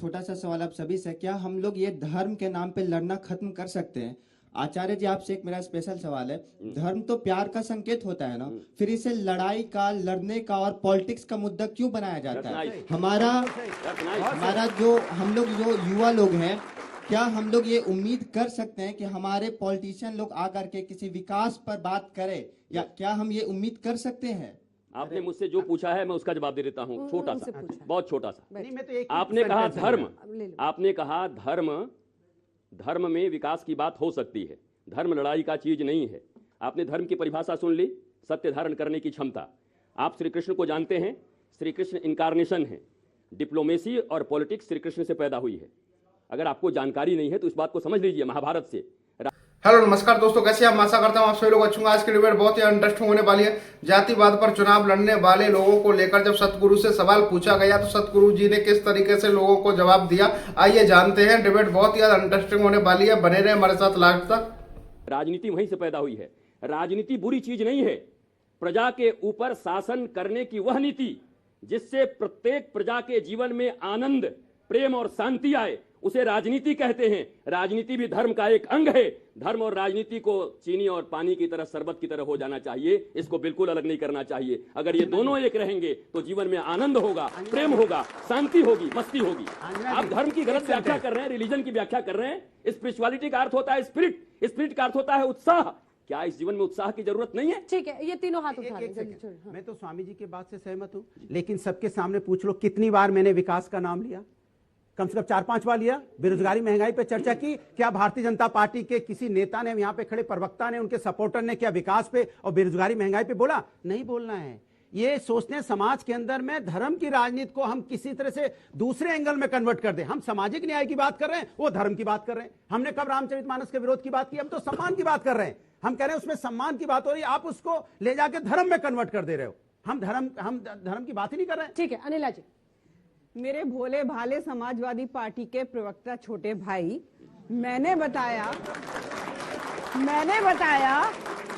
छोटा सा सवाल आप सभी से, क्या हम लोग ये धर्म के नाम पे लड़ना खत्म कर सकते हैं? आचार्य जी, आपसे एक मेरा स्पेशल सवाल है। धर्म तो प्यार का संकेत होता है ना, फिर इसे लड़ाई का, लड़ने का और पॉलिटिक्स का मुद्दा क्यों बनाया जाता है? हमारा जो हम लोग जो युवा लोग हैं, क्या हम लोग ये उम्मीद कर सकते हैं कि हमारे पॉलिटिशियन लोग आकर के किसी विकास पर बात करें, या क्या हम ये उम्मीद कर सकते हैं? आपने मुझसे जो पूछा है मैं उसका जवाब दे देता हूं, छोटा सा, बहुत छोटा सा। तो आपने कहा धर्म, आपने कहा धर्म में विकास की बात हो सकती है, धर्म लड़ाई का चीज नहीं है। आपने धर्म की परिभाषा सुन ली, सत्य धारण करने की क्षमता। आप श्री कृष्ण को जानते हैं, श्री कृष्ण इनकारनेशन है। डिप्लोमेसी और पॉलिटिक्स श्री कृष्ण से पैदा हुई है। अगर आपको जानकारी नहीं है तो इस बात को समझ लीजिए महाभारत से। हेलो नमस्कार दोस्तों, कैसे आप? आशा करता हूं आप सभी लोग अच्छे होंगे। आज की डिबेट बहुत ही इंटरेस्टिंग होने वाली है। जातिवाद पर चुनाव लड़ने वाले लोगों को लेकर जब सतगुरु से सवाल पूछा गया तो सतगुरु जी ने किस तरीके से लोगों को जवाब दिया, आइए जानते हैं। डिबेट बहुत ही ज्यादा इंटरेस्टिंग होने वाली है, बने रहे हमारे साथ लास्ट तक। राजनीति वहीं से पैदा हुई है। राजनीति बुरी चीज नहीं है। प्रजा के ऊपर शासन करने की वह नीति जिससे प्रत्येक प्रजा के जीवन में आनंद, प्रेम और शांति आए, उसे राजनीति कहते हैं। राजनीति भी धर्म का एक अंग है। धर्म और राजनीति को चीनी और पानी की तरह, शरबत की तरह हो जाना चाहिए। इसको बिल्कुल अलग नहीं करना चाहिए। अगर ये दोनों एक रहेंगे तो जीवन में आनंद होगा, प्रेम होगा, शांति होगी, मस्ती होगी। आप धर्म की गलत व्याख्या कर रहे हैं, रिलीजन की व्याख्या कर रहे हैं। स्पिरिचुअलिटी का अर्थ होता है स्पिरिट, स्पिरिट का अर्थ होता है उत्साह। क्या इस जीवन में उत्साह की जरूरत नहीं है? ठीक है, ये तीनों हाथ उठा लें। मैं तो स्वामी जी की बात से सहमत हूं, लेकिन सबके सामने पूछ लो कितनी बार मैंने विकास का नाम लिया? कम से कम 4-5 बार लिया। बेरोजगारी, महंगाई पे चर्चा की। क्या भारतीय जनता पार्टी के किसी नेता ने, यहाँ पे खड़े प्रवक्ता ने, उनके सपोर्टर ने क्या विकास पे और बेरोजगारी, महंगाई पे बोला? नहीं बोलना है। ये सोचते हैं समाज के अंदर में धर्म की राजनीति को हम किसी तरह से दूसरे एंगल में कन्वर्ट कर दें। हम सामाजिक न्याय की बात कर रहे हैं, वो धर्म की बात कर रहे हैं। हमने कब रामचरितमानस के विरोध की बात की? हम तो सम्मान की बात कर रहे हैं। हम कह रहे हैं उसमें सम्मान की बात हो रही है, आप उसको ले जाके धर्म में कन्वर्ट कर दे रहे हो। हम धर्म की बात ही नहीं कर रहे हैं। ठीक है, अनिला जी। मेरे भोले भाले समाजवादी पार्टी के प्रवक्ता छोटे भाई, मैंने बताया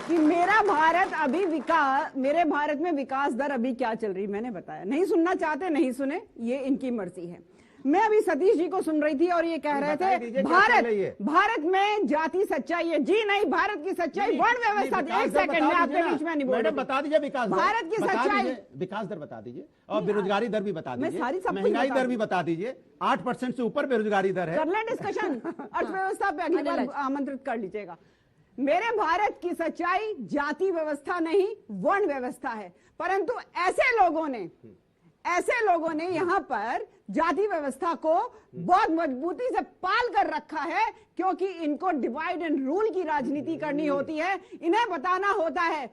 कि मेरे भारत में विकास दर अभी क्या चल रही, मैंने बताया। नहीं सुनना चाहते, नहीं सुने, ये इनकी मर्जी है। मैं अभी सतीश जी को सुन रही थी और ये कह रहे थे भारत में जाति सच्चाई है। जी नहीं, भारत की सच्चाई वर्ण व्यवस्था। एक सेकंड, मैं आपके बीच में नहीं बोल रही। बता दीजिए विकास दर, भारत की सच्चाई, विकास दर बता दीजिए और बेरोजगारी दर भी बता दीजिए, महंगाई दर भी बता दीजिए। 8% से ऊपर बेरोजगारी दर है। कर लें डिस्कशन, अर्थव्यवस्था पे अगली बार आमंत्रित कर लीजिएगा। मेरे भारत की सच्चाई जाति व्यवस्था नहीं, वर्ण व्यवस्था है। परंतु ऐसे लोगों ने यहां पर जाति व्यवस्था को बहुत मजबूती से पाल कर रखा है, क्योंकि इनको डिवाइड एंड रूल की राजनीति करनी होती है। इन्हें बताना होता है।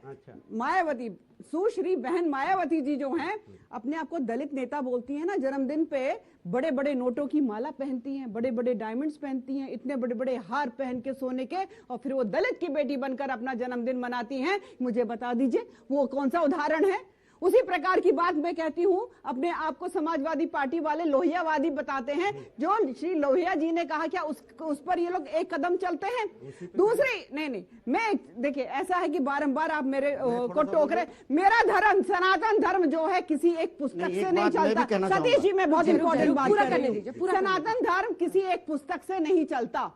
मायावती, सुश्री बहन मायावती जी जो हैं, अपने आप को दलित नेता बोलती हैं ना, जन्मदिन पे बड़े बड़े नोटों की माला पहनती हैं, बड़े बड़े डायमंड्स पहनती हैं, इतने बड़े बड़े हार पहन के सोने के, और फिर वो दलित की बेटी बनकर अपना जन्मदिन मनाती हैं। मुझे बता दीजिए वो कौन सा उदाहरण है? उसी प्रकार की बात मैं कहती हूं, अपने आप को समाजवादी पार्टी वाले लोहियावादी बताते हैं। जो श्री लोहिया जी ने कहा, क्या उस पर ये लोग एक कदम चलते हैं? दूसरी नहीं, मैं देखिए, ऐसा है कि बारंबार आप मेरे को टोक रहे। मेरा धर्म, सनातन धर्म जो है, किसी एक पुस्तक से नहीं चलता। सतीश जी, मैं बहुत इंपॉर्टेंट बात कर रही हूँ। सनातन धर्म किसी एक पुस्तक से नहीं चलता।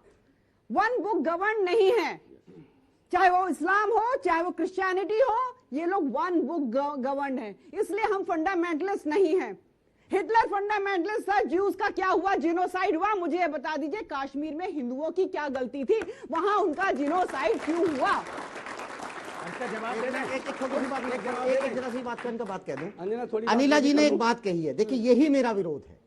वन बुक गवर्न नहीं है, चाहे वो इस्लाम हो, चाहे वो क्रिश्चियनिटी हो, ये लोग वन बुक गवर्न है। इसलिए हम फंडामेंटलिस्ट नहीं हैं। हिटलर फंडामेंटलिस्ट था। ज्यूज का क्या हुआ? जिनोसाइड हुआ। मुझे ये बता दीजिए, कश्मीर में हिंदुओं की क्या गलती थी? वहां उनका जिनोसाइड क्यों हुआ? अनिला जी ने एक बात कही है, देखिए यही मेरा विरोध है।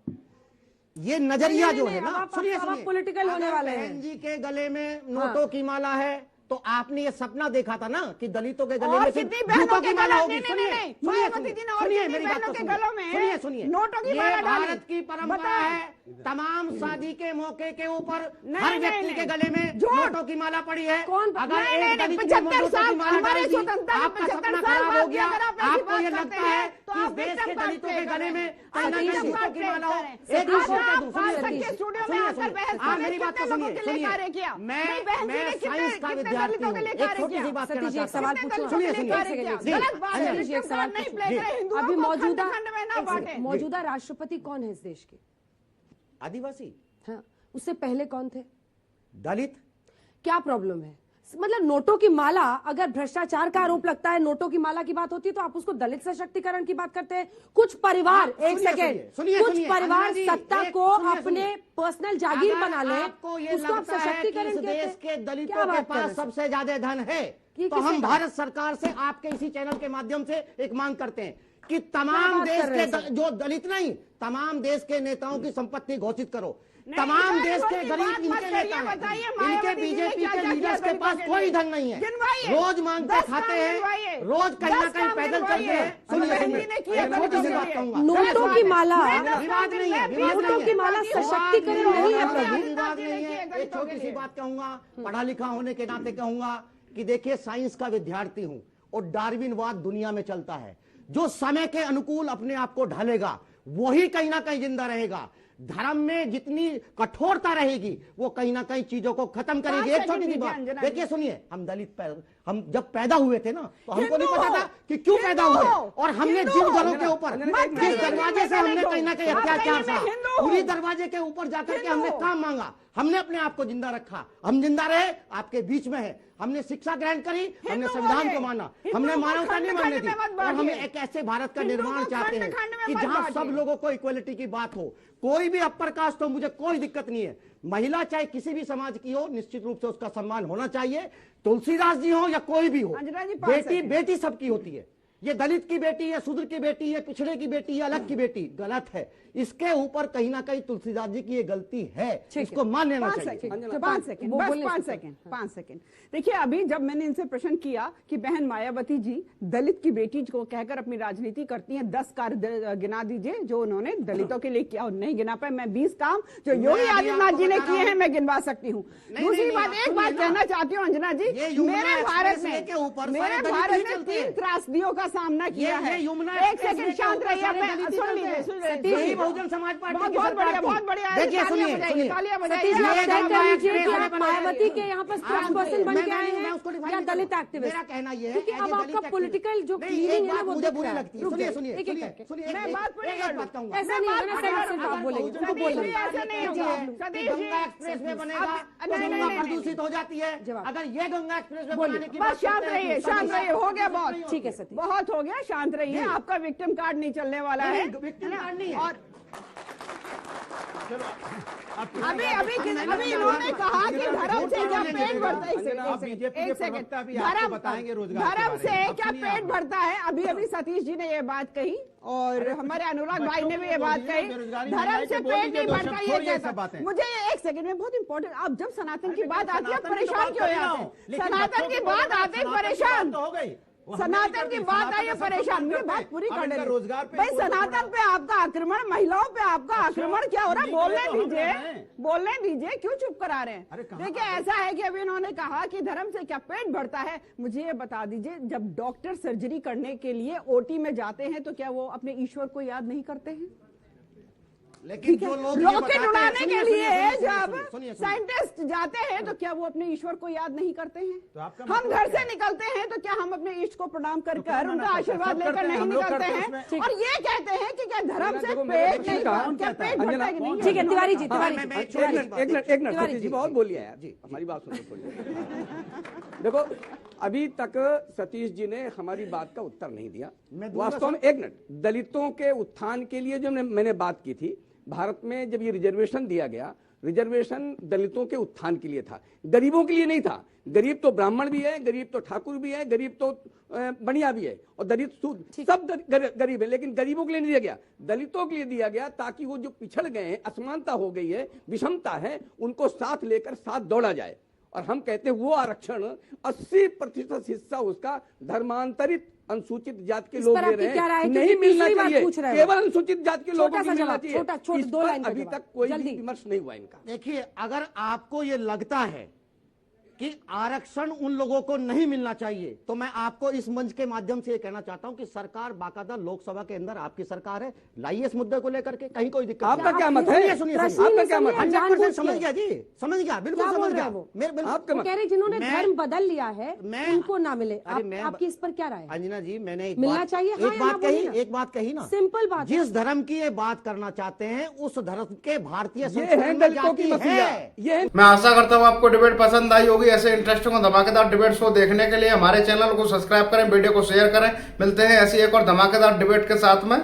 ये नजरिया जो है ना, सुनिए, पॉलिटिकल होने वाले हैं। बहन जी के गले में नोटों की माला है, तो आपने ये सपना देखा था ना कि दलितों के गले में जूतों की माला होगी। सुनिए मेरी बात तो सुनिए। ये भारत की परंपरा है, तमाम शादी के मौके के ऊपर हर व्यक्ति के गले में नोटों की माला पड़ी है। अगर एक दलित ने नोटों की माला डाल दी, आपका सपना खराब हो गया। आपको ये लगता है कि इस देश के दलितों के गले में नोटों की माला हो? एक मेरी बात तो सुनिए। मैं साइंस का विद्यार्थी हूँ। एक छोटी सी बात कहना चाहता हूँ। सुनिए। अभी मौजूदा राष्ट्रपति कौन है इस देश के? आदिवासी। हाँ, उससे पहले कौन थे? दलित। क्या प्रॉब्लम है? मतलब नोटों की माला, अगर भ्रष्टाचार का आरोप लगता है, नोटों की माला की बात होती है तो आप उसको दलित सशक्तिकरण की बात करते हैं। कुछ परिवार, एक सेकेंड, कुछ परिवार सत्ता को अपने पर्सनल जागीर बना ले, उसको आप सशक्तिकरण कहते हैं। देश के दलितों के पास सबसे ज्यादा धन है, तो हम भारत सरकार से आपके इसी चैनल के माध्यम से एक मांग करते हैं कि तमाम देश के जो दलित नहीं, तमाम देश के नेताओं की संपत्ति घोषित करो। तमाम देश के गरीब इनके नेता हैं, इनके बीजेपी के लीडर्स के पास कोई धन नहीं है, रोज मांगते खाते हैं, रोज कहीं ना कहीं पैदल चलते हैं। सुनिए, एक छोटी सी बात कहूंगा, नोटों की माला, विवाद नहीं है, नोटों की माला सशक्तिकरण नहीं है प्रभु। विवाद नहीं है। एक छोटी सी बात कहूंगा, पढ़ा लिखा होने के नाते कहूंगा कि देखिए, साइंस का विद्यार्थी हूं और डार्विनवाद दुनिया में चलता है। जो समय के अनुकूल अपने आप को ढालेगा वही कहीं ना कहीं जिंदा रहेगा। धर्म में जितनी कठोरता रहेगी वो कहीं ना कहीं चीजों को खत्म करेगी। एक छोटी सी बात देखिए, सुनिए, हम जब पैदा हुए थे ना, तो हमको नहीं पता था कि क्यों पैदा हुए, और हमने जिन घरों के ऊपर, जिस दरवाजे से हमने कहीं ना कहीं अत्याचार था, उन्हीं दरवाजे के ऊपर जाकर के हमने काम मांगा, हमने अपने आप को जिंदा रखा। हम जिंदा रहे, आपके बीच में है। हमने शिक्षा ग्रहण करी, हमने संविधान को माना, हमने मानवता नहीं मानने दी, और हम एक ऐसे भारत का निर्माण चाहते हैं कि जहां सब लोगों को इक्वलिटी की बात हो। कोई भी अपर कास्ट हो, मुझे कोई दिक्कत नहीं है। महिला चाहे किसी भी समाज की हो, निश्चित रूप से उसका सम्मान होना चाहिए। तुलसीदास जी हो या कोई भी हो, बेटी बेटी सबकी होती है। ये दलित की बेटी है, शूद्र की बेटी है, पिछड़े की बेटी है, अलग की बेटी, गलत है। इसके ऊपर कहीं ना कहीं तुलसीदास जी की ये गलती है, इसको मान लेना चाहिए। 5 सेकंड। देखिए, अभी जब मैंने इनसे प्रश्न किया कि बहन मायावती जी दलित की बेटी को कहकर अपनी राजनीति करती हैं, 10 कार्य गिना दीजिए जो उन्होंने दलितों के लिए किया, और नहीं गिना पाए। मैं 20 काम जो योगी आदित्यनाथ जी ने किए हैं मैं गिनवा सकती हूँ। दूसरी बात, एक बात कहना चाहती हूँ अंजना जी, मेरे भारत में 3 त्रासदियों का सामना किया है। एक सेकंड शांत रहिए, सुन लीजिए। बहुजन समाज पार्टी बहुत बढ़िया, बहुत बढ़िया। देखिए, सुनिए, तालियां बजाइए। मायावती के यहाँ पर स्पोक्सपर्सन बन के आए हैं या दलित एक्टिविस्ट? मेरा कहना ये है कि अब आपका पॉलिटिकल जो क्लीनिंग है वो मुझे बुरी लगती है। सुनिए, मैं बात कहूंगा, ऐसा नहीं है, आप बोलेंगे, उनको बोलेंगे। ऐसा नहीं होगा। गंगा एक्सप्रेस वे बनेगा तो गंगा प्रदूषित हो जाती है। अगर ये गंगा एक्सप्रेस वे बनाने की बस शांत रहिए, शांत रहिए, हो गया बहुत। ठीक है सतीश, बहुत हो गया, शांत रहिए। आपका विक्टिम कार्ड नहीं चलने वाला है। विक्टिम कार्ड नहीं है। और अभी इन्होंने कहा कि धर्म से क्या पेट भरता है? एक सेकंड, धर्म से क्या पेट भरता है? अभी सतीश जी ने ये बात कही और हमारे अनुराग भाई ने भी ये बात कही, धर्म से पेट नहीं भरता। ये कहता मुझे एक सेकंड में बहुत इंपॉर्टेंट, आप जब सनातन की बात आती है परेशान क्यों जाते हैं? सनातन की बात आती है परेशान हो गई, सनातन की बात आई है परेशान। मेरी बात पूरी कर ले भाई। सनातन पे आपका आक्रमण, महिलाओं पे आपका आक्रमण क्या हो रहा है? बोलने दीजिए, क्यों चुप करा रहे हैं? देखिए, ऐसा है कि अभी इन्होंने कहा कि धर्म से क्या पेट भरता है। मुझे ये बता दीजिए, जब डॉक्टर सर्जरी करने के लिए ओटी में जाते हैं तो क्या वो अपने ईश्वर को याद नहीं करते हैं? लेकिन जो लोग रॉकेट उड़ाने के लिए जब साइंटिस्ट जाते हैं तो क्या वो अपने ईश्वर को याद नहीं करते हैं? तो हम घर से निकलते हैं तो क्या हम अपने इष्ट को प्रणाम कर उनका आशीर्वाद लेकर नहीं निकलते हैं? और ये कहते हैं कि क्या धर्म से पेट नहीं, क्या पेट भरता है कि नहीं? ठीक है, तिवारी जी, एक मिनट जी, बहुत बोलिए यार जी, हमारी बात सुनो। देखो, अभी तक सतीश जी ने हमारी बात का उत्तर नहीं दिया। वास्तव में, एक मिनट, दलितों के उत्थान के लिए जो मैंने बात की थी, भारत में जब ये रिजर्वेशन दिया गया, रिजर्वेशन दलितों के उत्थान के लिए था, गरीबों के लिए नहीं था। गरीब तो ब्राह्मण भी है, गरीब तो ठाकुर भी है, गरीब तो बनिया भी है, और दलित सब गरीब है, लेकिन गरीबों के लिए नहीं दिया गया, दलितों के लिए दिया गया, ताकि वो जो पिछड़ गए हैं, असमानता हो गई है, विषमता है, उनको साथ लेकर साथ दौड़ा जाए। और हम कहते हैं वो आरक्षण 80% हिस्सा उसका धर्मांतरित अनुसूचित जाति के लोग ले रहे हैं, नहीं मिलना चाहिए, केवल अनुसूचित जाति के लोगों को मिलना चाहिए। इस पर अभी तक कोई भी विमर्श नहीं हुआ इनका। देखिए, अगर आपको ये लगता है कि आरक्षण उन लोगों को नहीं मिलना चाहिए, तो मैं आपको इस मंच के माध्यम से ये कहना चाहता हूं कि सरकार बाकायदा लोकसभा के अंदर आपकी सरकार है, लाइए इस मुद्दे को लेकर के, कहीं कोई दिक्कत आपका क्या मत है? आपका क्या मत है? 100% समझ गया जी, समझ गया, बिल्कुल समझ गया। वो कह रहे जिन्होंने धर्म बदल लिया है उनको ना मिले। आपकी इस पर क्या राय है? अंजना जी, मैंने मिलना चाहिए, एक बात कही ना, सिंपल बात, जिस धर्म की ये बात करना चाहते हैं उस धर्म के भारतीय मैं आशा करता हूँ आपको डिबेट पसंद आई होगी। ऐसे इंटरेस्टिंग और धमाकेदार डिबेट शो देखने के लिए हमारे चैनल को सब्सक्राइब करें, वीडियो को शेयर करें। मिलते हैं ऐसी एक और धमाकेदार डिबेट के साथ में।